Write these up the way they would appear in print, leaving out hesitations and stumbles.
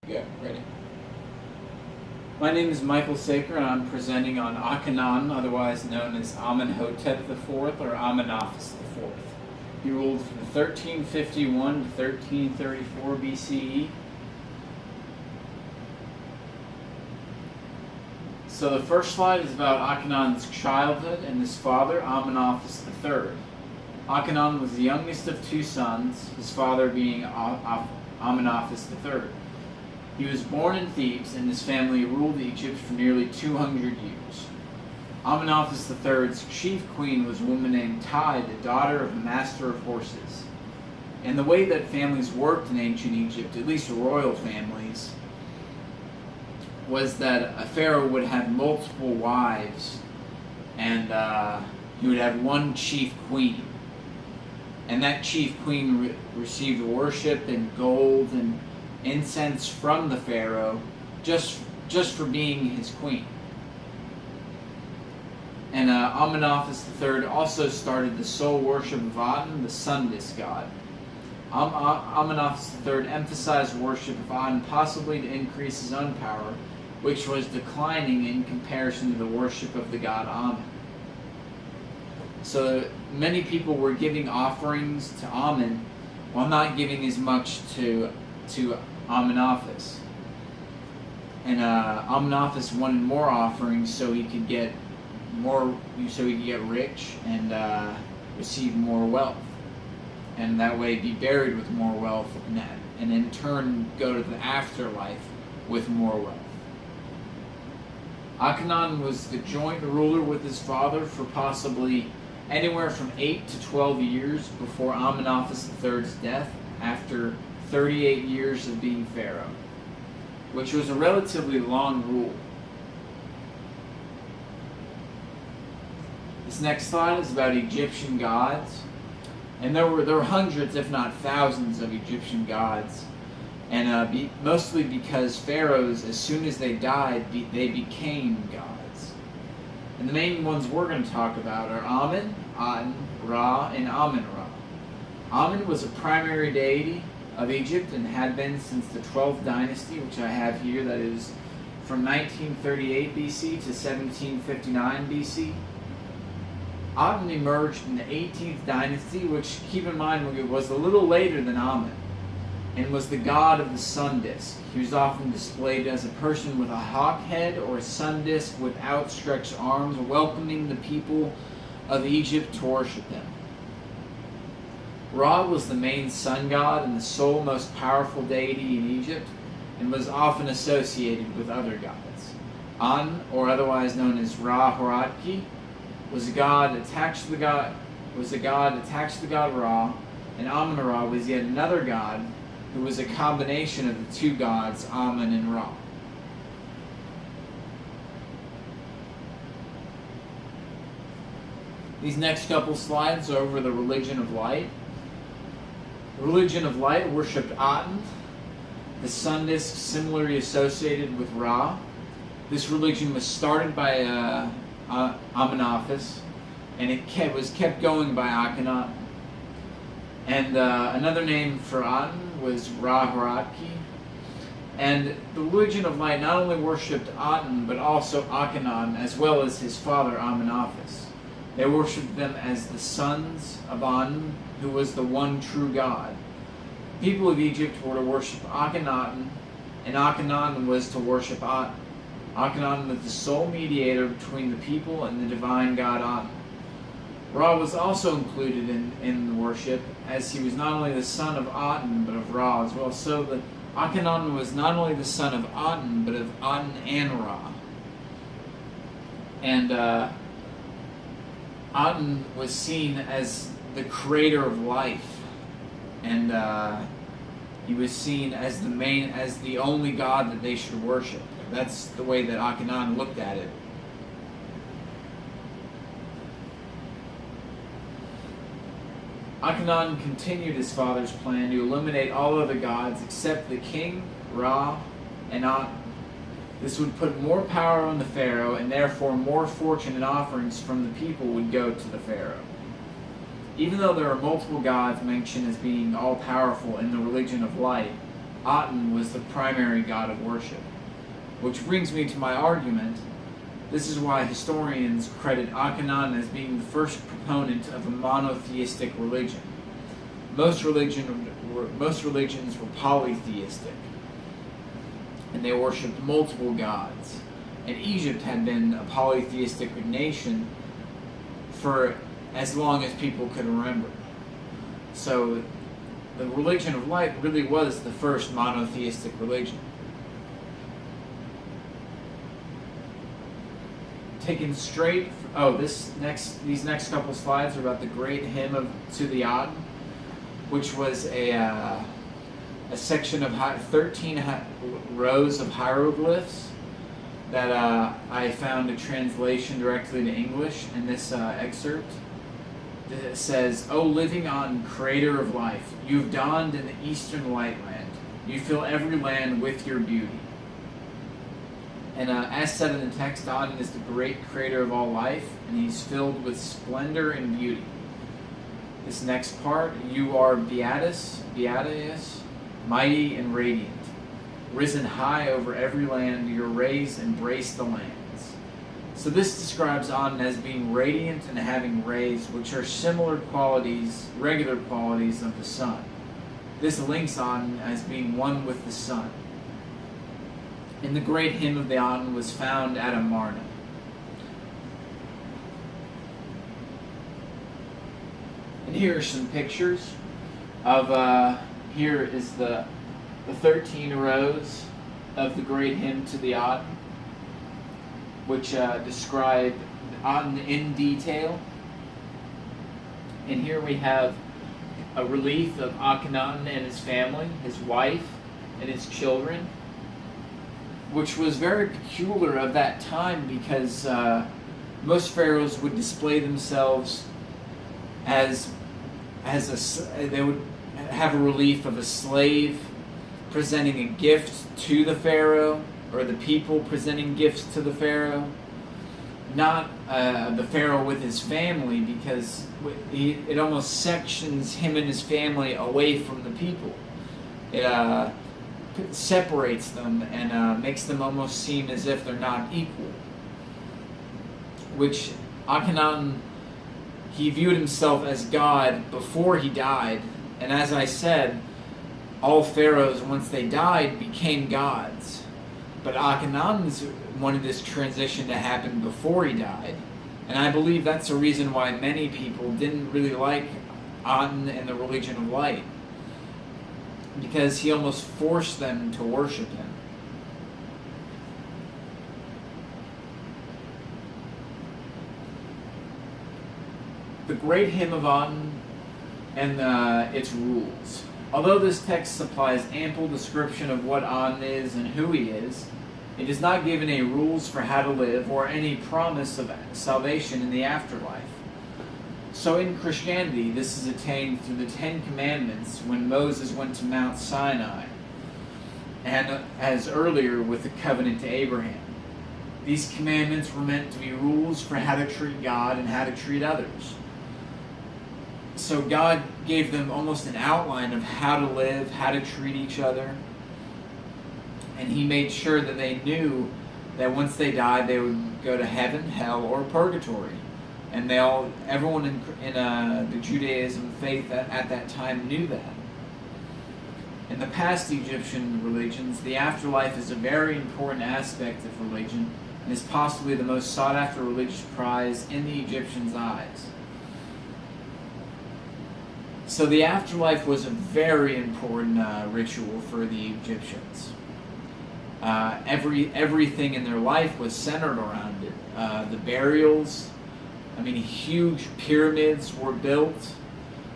Yeah, ready. My name is Michael Saker, and I'm presenting on Akhenaten, otherwise known as Amenhotep IV or Amenaphis IV. He ruled from 1351 to 1334 BCE. So the first slide is about Akhenaten's childhood and his father, Amenaphis III. Akhenaten was the youngest of two sons, his father being Amenaphis III. He was born in Thebes, and his family ruled Egypt for nearly 200 years. Amenaphis III's chief queen was a woman named Tai, the daughter of a master of horses. And the way that families worked in ancient Egypt, at least royal families, was that a pharaoh would have multiple wives, and he would have one chief queen. And that chief queen received worship and gold and incense from the pharaoh just for being his queen. And Amenaphis III also started the sole worship of Aten, the sun disk god. Amenaphis III emphasized worship of Aten possibly to increase his own power, which was declining in comparison to the worship of the god Amen. So many people were giving offerings to Amen while not giving as much to Amenaphis. And Amenaphis wanted more offerings so he could get rich and receive more wealth, and that way be buried with more wealth, and in turn go to the afterlife with more wealth. Akhenaten was the joint ruler with his father for possibly anywhere from 8 to 12 years before Amenaphis III's death, after 38 years of being pharaoh, which was a relatively long rule. This next slide is about Egyptian gods, and there were hundreds, if not thousands, of Egyptian gods, and mostly because pharaohs, as soon as they died, they became gods. And the main ones we're going to talk about are Amen, Aten, Ra, and Amen-Ra. Amen was a primary deity of Egypt and had been since the 12th dynasty, which I have here, that is from 1938 BC to 1759 BC. Aten emerged in the 18th dynasty, which, keep in mind, was a little later than Amen, and was the god of the sun disk. He was often displayed as a person with a hawk head or a sun disk with outstretched arms, welcoming the people of Egypt to worship him. Ra was the main sun god and the sole most powerful deity in Egypt, and was often associated with other gods. An, or otherwise known as Ra-Horatki, was a god attached to the god Ra, and Amen-Ra was yet another god who was a combination of the two gods Amen and Ra. These next couple slides are over the religion of light. The religion of light worshipped Aten, the sun disk similarly associated with Ra. This religion was started by Amenaphis, and it was kept going by Akhenaten. And another name for Aten was Ra-Horatki. And the religion of light not only worshipped Aten, but also Akhenaten, as well as his father Amenaphis. They worshipped them as the sons of Aten, who was the one true God. The people of Egypt were to worship Akhenaten, and Akhenaten was to worship Aten. Akhenaten was the sole mediator between the people and the divine god Aten. Ra was also included in the worship, as he was not only the son of Aten, but of Ra as well. So Akhenaten was not only the son of Aten, but of Aten and Ra. And Aten was seen as the creator of life, and he was seen as the only god that they should worship. That's the way that Akhenaten looked at it. Akhenaten continued his father's plan to eliminate all other gods except the king, Ra, and Aten. This would put more power on the pharaoh, and therefore more fortune and offerings from the people would go to the pharaoh. Even though there are multiple gods mentioned as being all-powerful in the religion of light, Aten was the primary god of worship. Which brings me to my argument. This is why historians credit Akhenaten as being the first proponent of a monotheistic religion. Most religions were polytheistic, and they worshipped multiple gods. And Egypt had been a polytheistic nation for as long as people could remember. So the religion of light really was the first monotheistic religion. Taken straight. These next couple slides are about the great hymn to the Aten, which was a section of 13 rows of hieroglyphs that I found a translation directly to English in this excerpt. It says, "O living Aten, creator of life, you've dawned in the eastern light land. You fill every land with your beauty." And as said in the text, Aten is the great creator of all life, and he's filled with splendor and beauty. This next part, "You are beatus, mighty and radiant. Risen high over every land, your rays embrace the lands." So this describes Aten as being radiant and having rays, which are similar qualities, regular qualities of the sun. This links Aten as being one with the sun. And the great hymn of the Aten was found at Amarna. And here are some pictures of, here is the 13 rows of the great hymn to the Aten, which describe Aten in detail. And here we have a relief of Akhenaten and his family, his wife, and his children, which was very peculiar of that time because most pharaohs would display themselves they would have a relief of a slave presenting a gift to the pharaoh, or the people presenting gifts to the pharaoh, not the pharaoh with his family, because it almost sections him and his family away from the people. It separates them and makes them almost seem as if they're not equal. Which Akhenaten, he viewed himself as God before he died, and as I said, all pharaohs, once they died, became gods. But Akhenaten wanted this transition to happen before he died, and I believe that's the reason why many people didn't really like Aten and the religion of light, because he almost forced them to worship him. The great hymn of Aten and its rules. Although this text supplies ample description of what Aten is and who he is, it does not give any rules for how to live or any promise of salvation in the afterlife. So in Christianity, this is attained through the Ten Commandments when Moses went to Mount Sinai, and as earlier with the covenant to Abraham. These commandments were meant to be rules for how to treat God and how to treat others. So God gave them almost an outline of how to live, how to treat each other, and he made sure that they knew that once they died, they would go to heaven, hell, or purgatory. And everyone in the Judaism faith at that time knew that. In the past Egyptian religions, the afterlife is a very important aspect of religion and is possibly the most sought-after religious prize in the Egyptians' eyes. So the afterlife was a very important ritual for the Egyptians. Everything in their life was centered around it. The burials, huge pyramids were built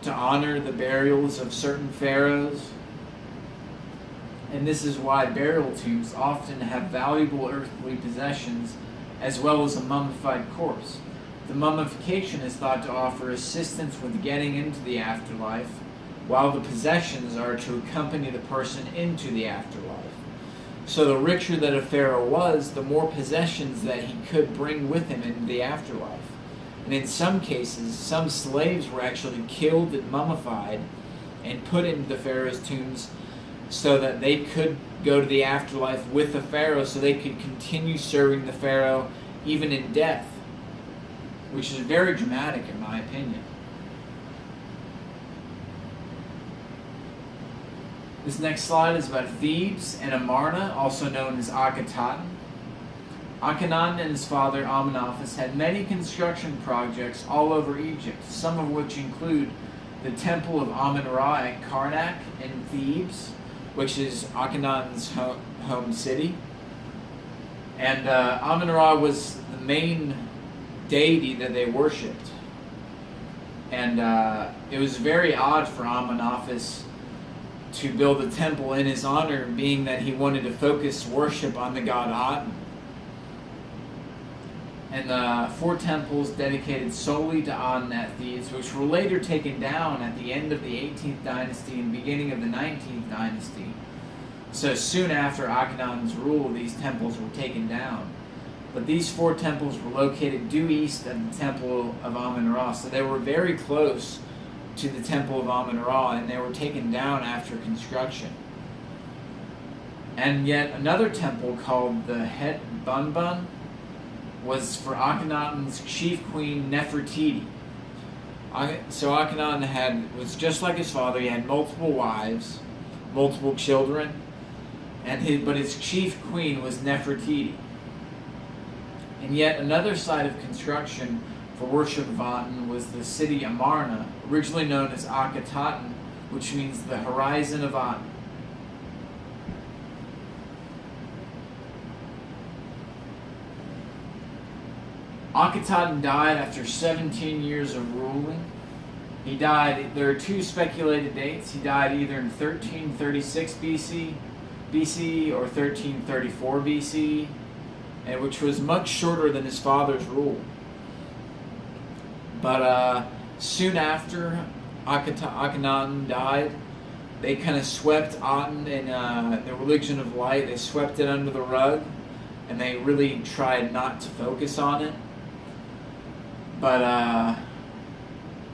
to honor the burials of certain pharaohs. And this is why burial tombs often have valuable earthly possessions as well as a mummified corpse. The mummification is thought to offer assistance with getting into the afterlife, while the possessions are to accompany the person into the afterlife. So the richer that a pharaoh was, the more possessions that he could bring with him into the afterlife. And in some cases, some slaves were actually killed and mummified and put into the pharaoh's tombs so that they could go to the afterlife with the Pharaoh, so they could continue serving the Pharaoh even in death, which is very dramatic in my opinion. This next slide is about Thebes and Amarna, also known as Akhenaten. Akhenaten and his father Amenophis had many construction projects all over Egypt, some of which include the temple of Amun-Ra at Karnak in Thebes, which is Akhenaten's home city. And Amun-Ra was the main deity that they worshipped. And it was very odd for Amenophis to build a temple in his honor, being that he wanted to focus worship on the god Aten. And 4 temples dedicated solely to Aten at Thebes, which were later taken down at the end of the 18th dynasty and beginning of the 19th dynasty. So soon after Akhenaten's rule, these temples were taken down. But these 4 temples were located due east of the temple of Amun-Ra, so they were very close to the temple of Amun-Ra, and they were taken down after construction. And yet another temple called the Het Bunbun was for Akhenaten's chief queen Nefertiti. So Akhenaten was just like his father. He had multiple wives, multiple children, but his chief queen was Nefertiti. And yet another site of construction for worship of Aten was the city Amarna, originally known as Akhenaten, which means the horizon of Aten. Akhenaten died after 17 years of ruling. He died, there are 2 speculated dates. He died either in 1336 BC or 1334 BC, which was much shorter than his father's rule. But soon after Akhenaten died, they kind of swept Aten and the religion of light. They swept it under the rug, and they really tried not to focus on it. But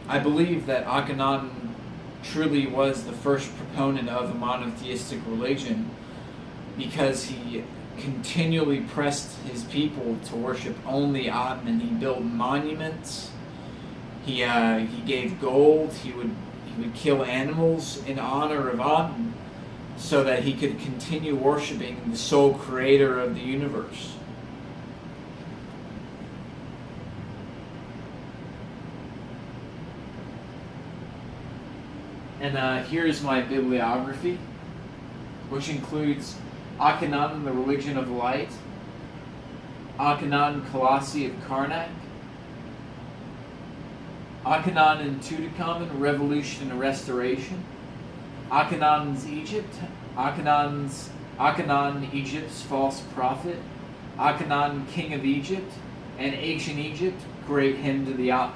I believe that Akhenaten truly was the first proponent of a monotheistic religion, because he continually pressed his people to worship only Aten, and he built monuments. He gave gold. He would kill animals in honor of Aten, so that he could continue worshiping the sole creator of the universe. And here's my bibliography, which includes Akhenaten, the Religion of Light, Akhenaten, Colossi of Karnak, Akhenaten and Tutankhamun, Revolution and Restoration, Akhenaten's Egypt, Akhenaten, Egypt's False Prophet, Akhenaten, King of Egypt, and Ancient Egypt, Great Hymn to the Aten.